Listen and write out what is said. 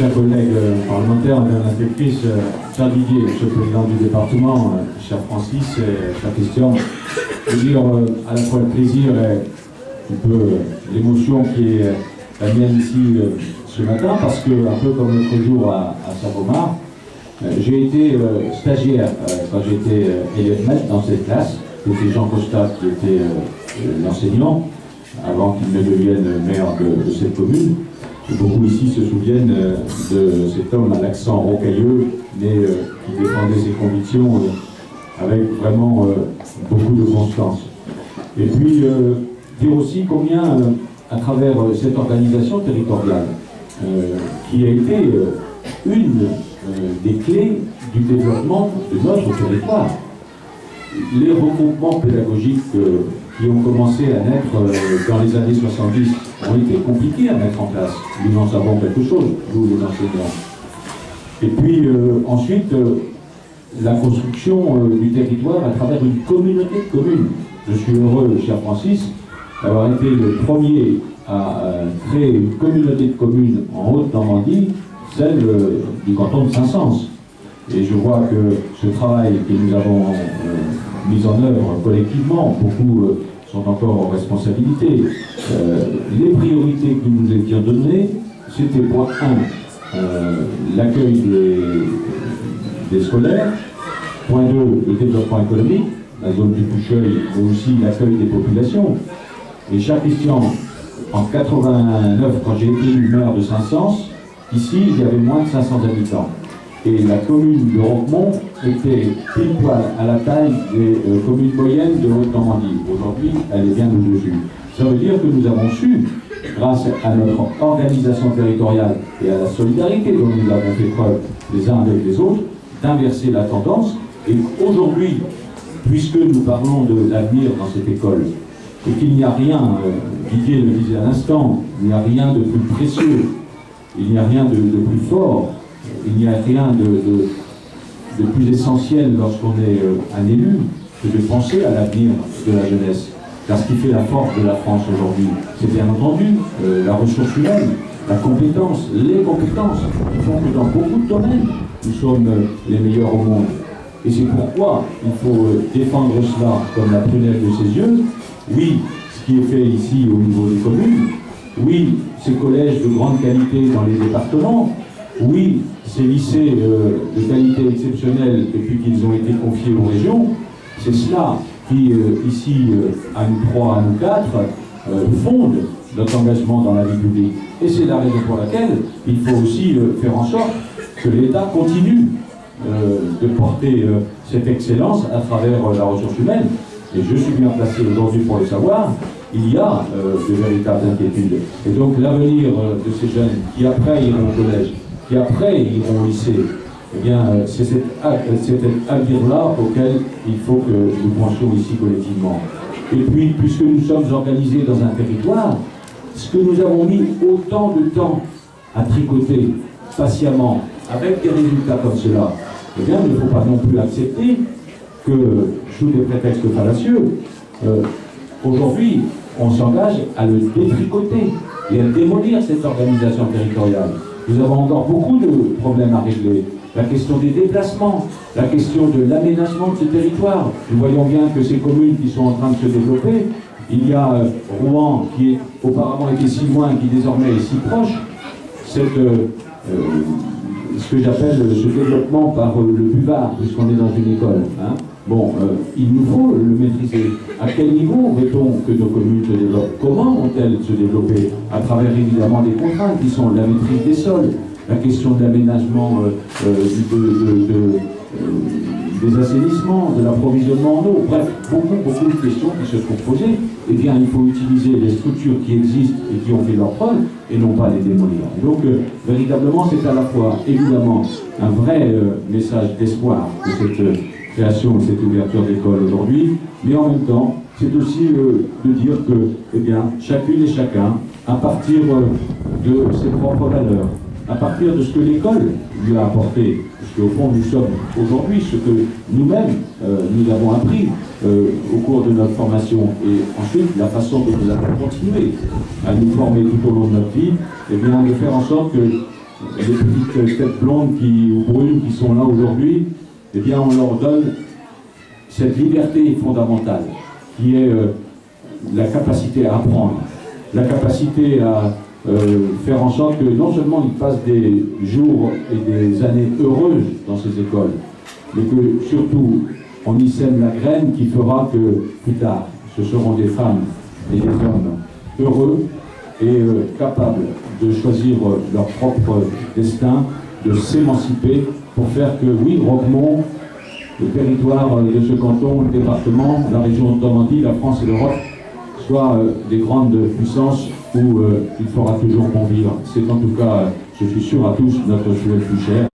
chers collègues parlementaires, madame la directrice, cher Didier, monsieur le président du département, cher Francis et cher Christian, je veux dire à la fois le plaisir et un peu l'émotion qui est la mienne ici ce matin, parce que, un peu comme l'autre jour à Saint-Romar, j'ai été stagiaire quand j'étais élève maître dans cette classe. C'était Jean Costa qui était l'enseignant, avant qu'il ne devienne maire de cette commune. Et beaucoup ici se souviennent de cet homme à l'accent rocailleux, mais qui défendait ses convictions avec vraiment beaucoup de constance. Et puis, dire aussi combien, à travers cette organisation territoriale, qui a été une des clés du développement de notre territoire, les regroupements pédagogiques qui ont commencé à naître dans les années 70 ont été compliqués à mettre en place. Nous en savons quelque chose, nous les enseignants. Et puis ensuite, la construction du territoire à travers une communauté de communes. Je suis heureux, cher Francis, d'avoir été le premier à créer une communauté de communes en Haute-Normandie, celle du canton de Saint-Saëns. Et je vois que ce travail que nous avons mis en œuvre collectivement, beaucoup sont encore en responsabilité. Les priorités que nous nous étions données, c'était point 1, l'accueil des scolaires, point 2, le développement économique, la zone du Coucheuil, mais aussi l'accueil des populations. Et cher Christian, en 89, quand j'ai été élu maire de Saint-Saëns, ici, il y avait moins de 500 habitants. Et la commune de Roquemont était pile poil à la taille des communes moyennes de Haute-Normandie. Aujourd'hui, elle est bien au-dessus. Ça veut dire que nous avons su, grâce à notre organisation territoriale et à la solidarité dont nous avons fait preuve les uns avec les autres, d'inverser la tendance. Et aujourd'hui, puisque nous parlons de l'avenir dans cette école, et qu'il n'y a rien, Didier le disait à l'instant, il n'y a rien de plus précieux, il n'y a rien de plus fort, il n'y a rien de plus essentiel lorsqu'on est un élu que de penser à l'avenir de la jeunesse. Car ce qui fait la force de la France aujourd'hui, c'est bien entendu la ressource humaine, la compétence, les compétences qui font que dans beaucoup de domaines, nous sommes les meilleurs au monde. Et c'est pourquoi il faut défendre cela comme la prunelle de ses yeux. Oui, ce qui est fait ici au niveau des communes, oui, ces collèges de grande qualité dans les départements, oui, ces lycées de qualité exceptionnelle depuis qu'ils ont été confiés aux régions, c'est cela qui, ici, à nous trois, à nous quatre, fonde notre engagement dans la vie publique. Et c'est la raison pour laquelle il faut aussi faire en sorte que l'État continue de porter cette excellence à travers la ressource humaine. Et je suis bien placé aujourd'hui pour le savoir, il y a de véritables inquiétudes. Et donc l'avenir de ces jeunes qui après iront au collège, qui après iront au lycée, eh bien c'est cet avenir-là auquel il faut que nous pensions ici collectivement. Et puis, puisque nous sommes organisés dans un territoire, ce que nous avons mis autant de temps à tricoter patiemment, avec des résultats comme cela, eh bien il ne faut pas non plus accepter que, sous des prétextes fallacieux, aujourd'hui, on s'engage à le détricoter et à démolir cette organisation territoriale. Nous avons encore beaucoup de problèmes à régler. La question des déplacements, la question de l'aménagement de ce territoire. Nous voyons bien que ces communes qui sont en train de se développer, il y a Rouen qui auparavant était si loin, qui désormais est si proche. Ce que j'appelle ce développement par le buvard, puisqu'on est dans une école. Hein. Bon, il nous faut le maîtriser. À quel niveau veut-on que nos communes se développent? Comment vont-elles se développer? À travers évidemment des contraintes qui sont la maîtrise des sols, la question de l'aménagement des assainissements, de l'approvisionnement en eau, bref, beaucoup de questions qui se trouvent posées. Eh bien, il faut utiliser les structures qui existent et qui ont fait leur preuve, et non pas les démolir. Donc, véritablement, c'est à la fois, évidemment, un vrai message d'espoir de cette création et cette ouverture d'école aujourd'hui, mais en même temps, c'est aussi de dire que, eh bien, chacune et chacun, à partir de ses propres valeurs, à partir de ce que l'école lui a apporté, parce qu'au fond nous sommes aujourd'hui ce que nous-mêmes nous avons appris au cours de notre formation, et ensuite la façon dont nous avons continué à nous former tout au long de notre vie, eh bien de faire en sorte que les petites têtes blondes ou brunes qui sont là aujourd'hui, eh bien on leur donne cette liberté fondamentale qui est la capacité à apprendre, la capacité à faire en sorte que non seulement ils passent des jours et des années heureuses dans ces écoles, mais que surtout on y sème la graine qui fera que plus tard ce seront des femmes et des hommes heureux et capables de choisir leur propre destin, de s'émanciper pour faire que, oui, Roquemont, le territoire de ce canton, le département, la région de Normandie, la France et l'Europe soient des grandes puissances où il fera toujours bon vivre. C'est en tout cas, je suis sûr à tous, notre souhait plus cher.